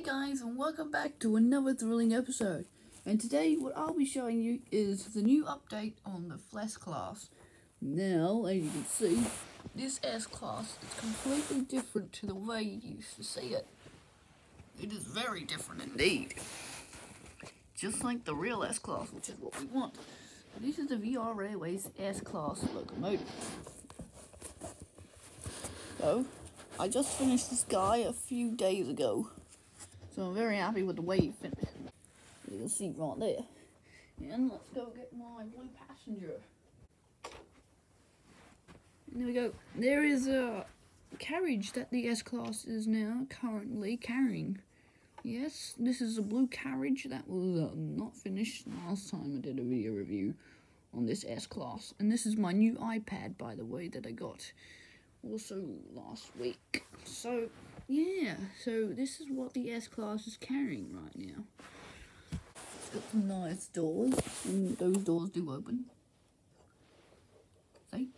guys, and welcome back to another thrilling episode. And today what I'll be showing you is the new update on the S-Class. Now, as you can see, this S-Class is completely different to the way you used to see it. It is very different indeed. Just like the real S-Class, which is what we want. This is the VR Railways S-Class locomotive. So, I just finished this guy a few days ago. So I'm very happy with the way he finished. You can see right there. And let's go get my blue passenger. And there we go. There is a carriage that the S-Class is now currently carrying. Yes, this is a blue carriage that was not finished last time I did a video review on this S-Class. And this is my new iPad, by the way, that I got also last week. So yeah, so this is what the S-Class is carrying right now. It's got some nice doors, and those doors do open. See?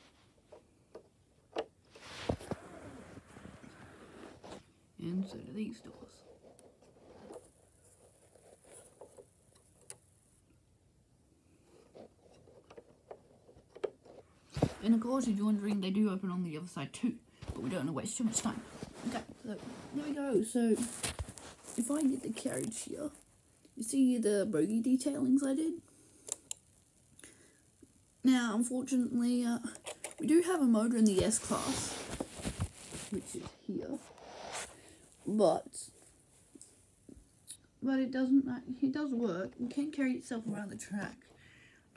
And so do these doors. And of course, if you're wondering, they do open on the other side too, but we don't want to waste too much time. Okay, so there we go. So if I get the carriage here, you see the bogie detailings I did? Now, unfortunately, we do have a motor in the S-Class, which is here, but it doesn't. It does work. It can carry itself around the track.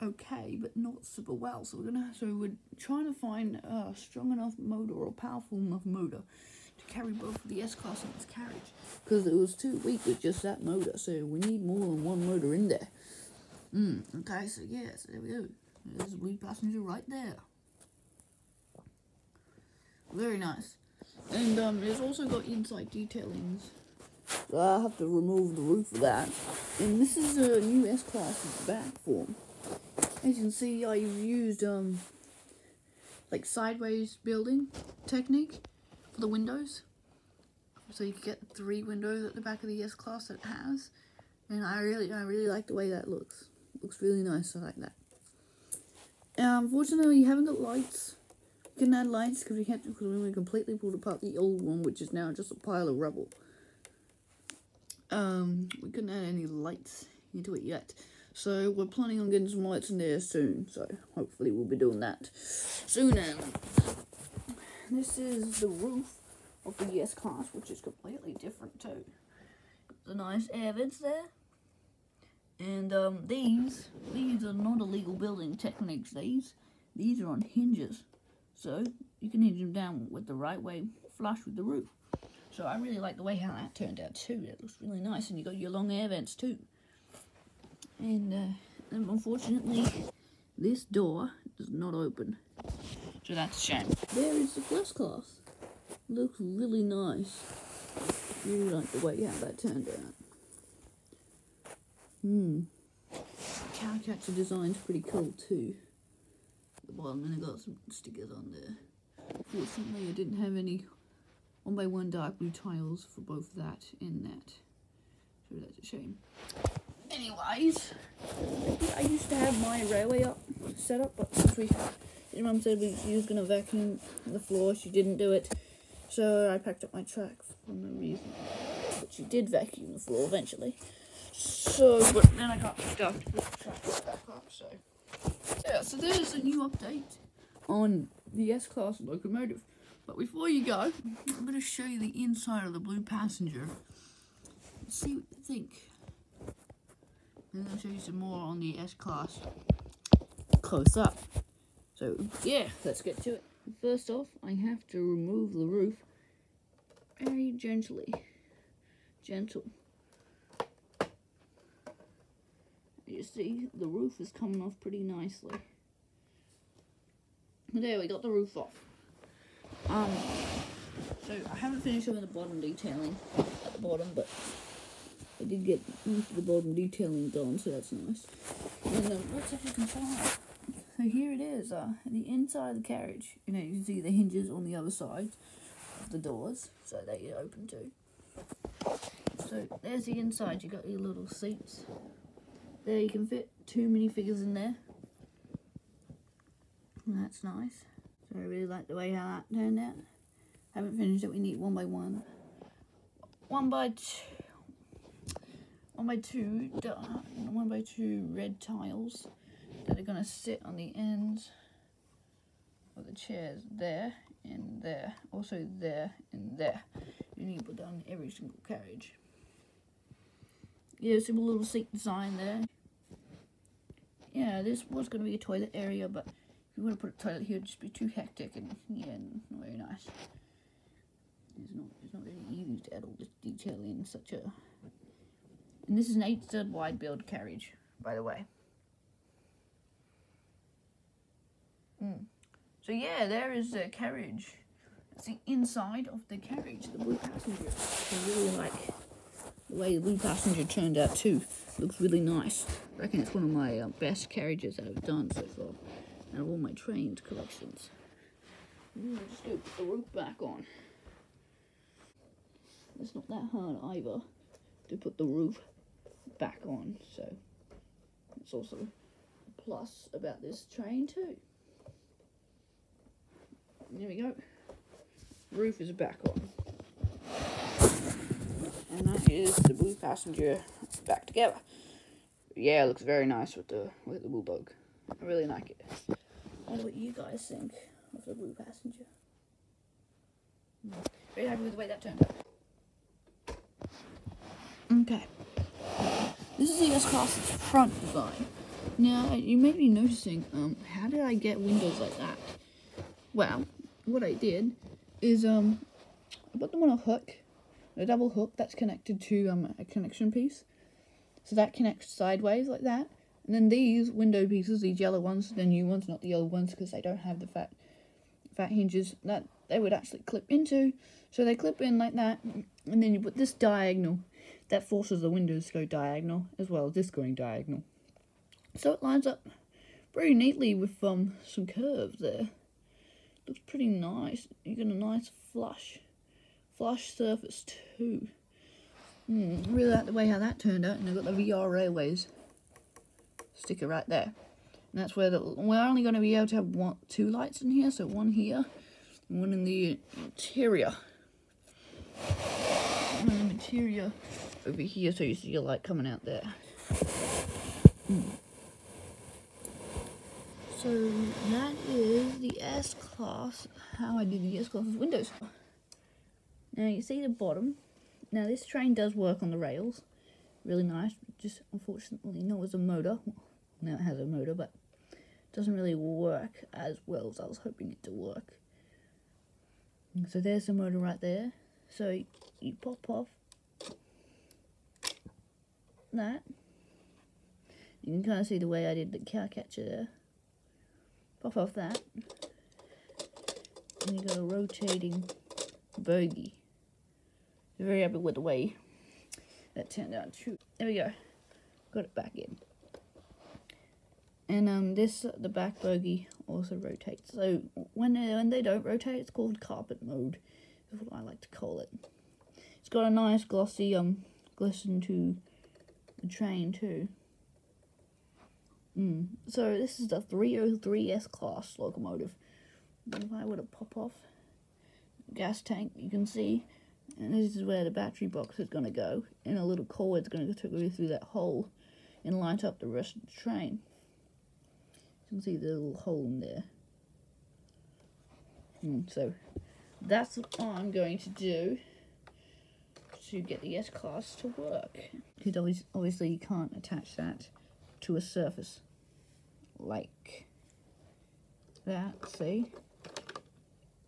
Okay, but not super well. So we're trying to find a strong enough motor or a powerful enough motor to carry both the S-Class and its carriage, because it was too weak with just that motor. So we need more than one motor in there. Okay, so yeah, so there we go. There's a blue passenger right there. Very nice. And it's also got inside detailings. So I'll have to remove the roof of that. And this is a new S-Class's back form. As you can see, I've used like sideways building technique for the windows, so you can get 3 windows at the back of the S-Class that it has, and I really like the way that looks. It looks really nice. I like that. Unfortunately, you haven't got lights. We can add lights because we completely pulled apart the old one, which is now just a pile of rubble. We couldn't add any lights into it yet. So we're planning on getting some lights in there soon, so hopefully we'll be doing that soon. And this is the roof of the S-Class, which is completely different too. The nice air vents there. And these are not illegal building techniques. These are on hinges, so you can hinge them down with the right way, flush with the roof. So I really like the way how that turned out too. It looks really nice, and you got your long air vents too. And unfortunately, this door does not open, so that's a shame. There is the S-Class. Looks really nice. Really like the way how that turned out. Cow catcher design's pretty cool too. At the bottom, and I got some stickers on there. Fortunately, I didn't have any 1x1 dark blue tiles for both that and that, so that's a shame. Anyways, I used to have my railway set up, but since your mum said she was going to vacuum the floor, she didn't do it. So I packed up my track for no reason. But she did vacuum the floor eventually. So, but then I got stuck to put the track back up, so. Yeah, so there's a new update on the S-Class locomotive. But before you go, I'm going to show you the inside of the blue passenger. Let's see what you think. And I'll show you some more on the S-Class close up. So, yeah, let's get to it. First off, I have to remove the roof very gently. Gentle. You see, the roof is coming off pretty nicely. There, we got the roof off. So I haven't finished doing the bottom detailing at the bottom, but I did get most of the bottom detailing done, so that's nice. And let's have a look inside. So here it is, the inside of the carriage. You know, you can see the hinges on the other side of the doors, so they open too. So there's the inside. You got your little seats. There you can fit 2 minifigures in there. And that's nice. So I really like the way how that turned out. Haven't finished it. We need 1 by 1. 1 by 2 red tiles that are gonna sit on the ends of the chairs there and there, also there and there. You need to put down every single carriage. Yeah, simple little seat design there. Yeah, this was gonna be a toilet area, but if you want to put a toilet here, it'd just be too hectic and yeah, not very nice. It's not very easy to add all this detail in such a. And this is an 8-stud wide build carriage, by the way. So yeah, there is the carriage. That's the inside of the carriage, the blue passenger. I really like the way the blue passenger turned out too. Looks really nice. I reckon it's one of my best carriages that I've done so far out of all my trained collections. I'll just go put the roof back on. It's not that hard either to put the roof back on, so it's also a plus about this train too. There we go. Roof is back on. And that is the blue passenger back together. Yeah, it looks very nice with the bulldog. I really like it. I wonder what you guys think of the blue passenger. Very happy with the way that turned out. Okay. This is the S-Class front design. Now, you may be noticing, how did I get windows like that? Well, what I did is, I put them on a hook, a double hook that's connected to a connection piece. So that connects sideways like that. And then these window pieces, these yellow ones, the new ones, not the yellow ones, because they don't have the fat hinges that they would actually clip into. So they clip in like that, and then you put this diagonal. That forces the windows to go diagonal, as well as this going diagonal. So it lines up very neatly with some curves there. Looks pretty nice. You get a nice flush surface too. Really like the way how that turned out, and I've got the VR Railways sticker right there. And that's where we're only going to be able to have 2 lights in here, so one here and one in the interior. One in the interior over here, so you see your light coming out there. So that is the S-Class, how I did the S-Class's windows. Now you see the bottom. Now this train does work on the rails, really nice, just unfortunately not with a motor. Now it has a motor, but it doesn't really work as well as I was hoping it to work. So there's the motor right there. So you pop off that. You can kind of see the way I did the cow catcher there. Pop off that. And you got a rotating bogie. I'm very happy with the way that turned out too. There we go. Got it back in. And the back bogie also rotates. So when they don't rotate, it's called carpet mode. Is what I like to call it. It's got a nice glossy glisten to the train too. So this is the 303 S-Class locomotive. If I were to pop off the gas tank, you can see, and this is where the battery box is going to go, and a little cord's going to go through that hole and light up the rest of the train. You can see the little hole in there. So that's what I'm going to do to get the S-Class to work. Because obviously you can't attach that to a surface like that, see?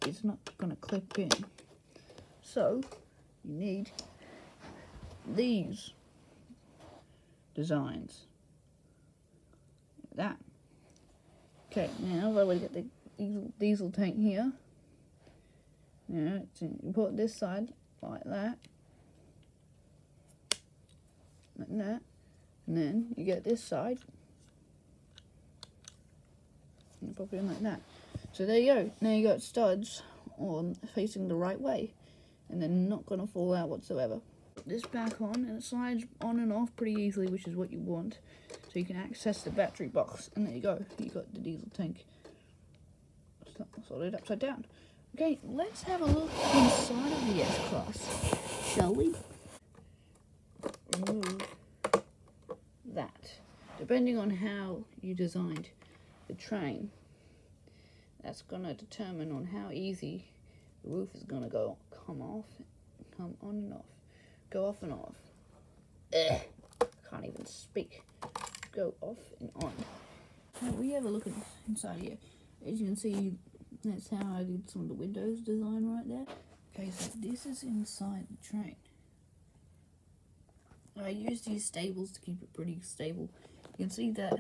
It's not going to clip in. So you need these designs. Like that. Okay, now we get the diesel tank here. Now you put this side like that. Like that. And then you get this side. And you pop it in like that. So there you go. Now you got studs on facing the right way. And they're not going to fall out whatsoever. put this back on, and it slides on and off pretty easily, which is what you want. So you can access the battery box, and there you go. You got the diesel tank sorted upside down. Okay, let's have a look inside of the S-Class, shall we? Remove that. Depending on how you designed the train, that's going to determine on how easy the roof is going to come on and off, go off and off. Can't even speak. Go off and on. Now we have a look inside here. As you can see, that's how I did some of the windows design right there. Okay, so this is inside the train. I used these stables to keep it pretty stable. You can see that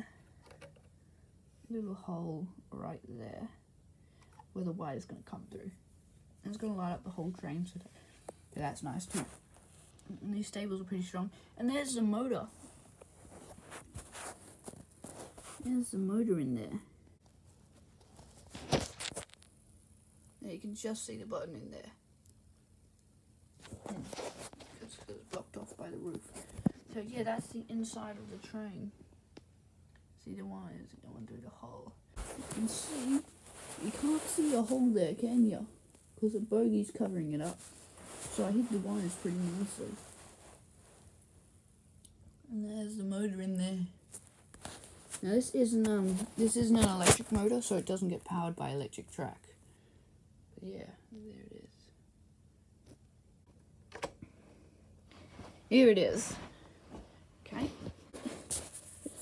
little hole right there where the wire is going to come through. And it's going to light up the whole train, so that's nice too. And these stables are pretty strong. And there's the motor. There's the motor in there. There, you can just see the button in there. Because it's blocked off by the roof. So yeah, that's the inside of the train. See the wires going through the hole. You can see, you can't see a hole there, can you? Because the bogey's covering it up. So I hid the wires pretty nicely. And there's the motor in there. Now this isn't an electric motor, so it doesn't get powered by electric track. But yeah, there it is. Here it is. Okay.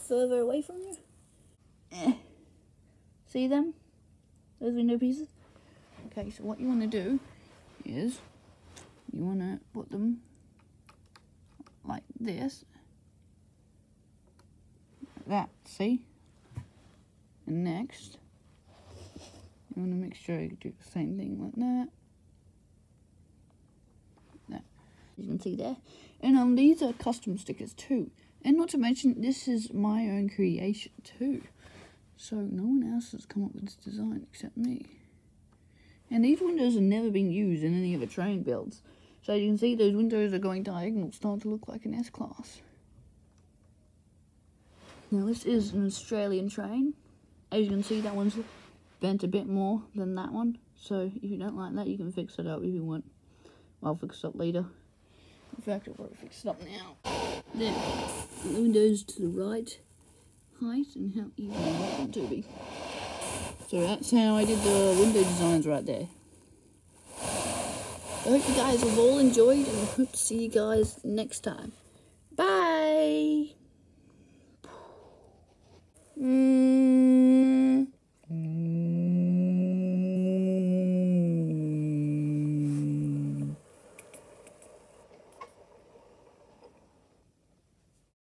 Further away from you. See them? Those window pieces? Okay, so what you want to do is you want to put them like this. Like that, see? And next, you want to make sure you do the same thing like that. That. You can see there. And these are custom stickers too. And not to mention, this is my own creation too. So no one else has come up with this design except me. And these windows have never been used in any of the train builds. So you can see those windows are going diagonal, start to look like an S-Class. Now this is an Australian train. As you can see, that one's bent a bit more than that one. So if you don't like that, you can fix it up if you want. I'll fix it up later. In fact, I'll probably fix it up now. There, the windows to the right height and how even I want them to be. So that's how I did the window designs right there. I hope you guys have all enjoyed, and I hope to see you guys next time. Bye!